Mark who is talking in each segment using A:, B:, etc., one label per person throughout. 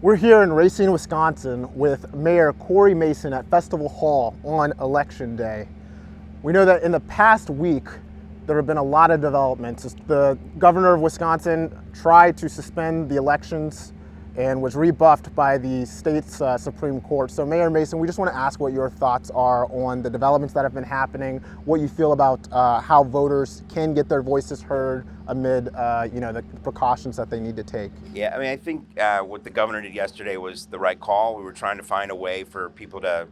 A: We're here in Racine, Wisconsin with Mayor Cory Mason at Festival Hall on Election Day. We know that in the past week, there have been a lot of developments. The governor of Wisconsin tried to suspend the elections and was rebuffed by the state's Supreme Court. So Mayor Mason, we just want to ask what your thoughts are on the developments that have been happening, what you feel about how voters can get their voices heard amid the precautions that they need to take.
B: Yeah, I mean, I think what the governor did yesterday was the right call. We were trying to find a way for people to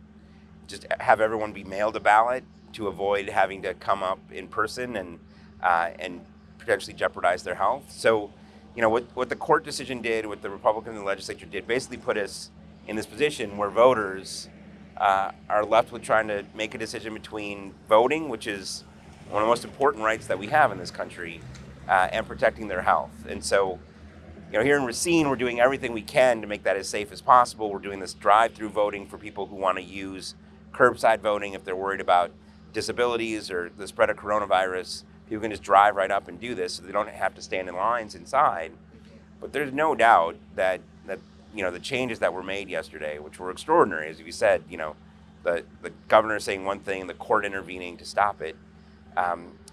B: just have everyone be mailed a ballot to avoid having to come up in person and potentially jeopardize their health. So, what the court decision did, what the Republicans in the legislature did, basically put us in this position where voters are left with trying to make a decision between voting, which is one of the most important rights that we have in this country, and protecting their health. And so, here in Racine, we're doing everything we can to make that as safe as possible. We're doing this drive-through voting for people who want to use curbside voting if they're worried about disabilities or the spread of coronavirus. People can just drive right up and do this so they don't have to stand in lines inside. But there's no doubt that the changes that were made yesterday, which were extraordinary, as you said, the governor saying one thing, the court intervening to stop it,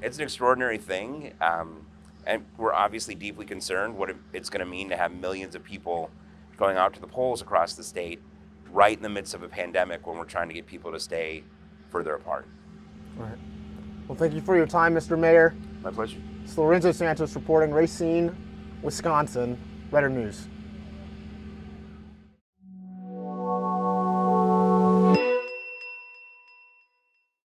B: it's an extraordinary thing. And we're obviously deeply concerned what it's going to mean to have millions of people going out to the polls across the state right in the midst of a pandemic when we're trying to get people to stay further apart.
A: All right. Well, thank you for your time, Mr. Mayor.
B: My pleasure.
A: It's Lorenzo Santos reporting, Racine, Wisconsin, Rhetor News.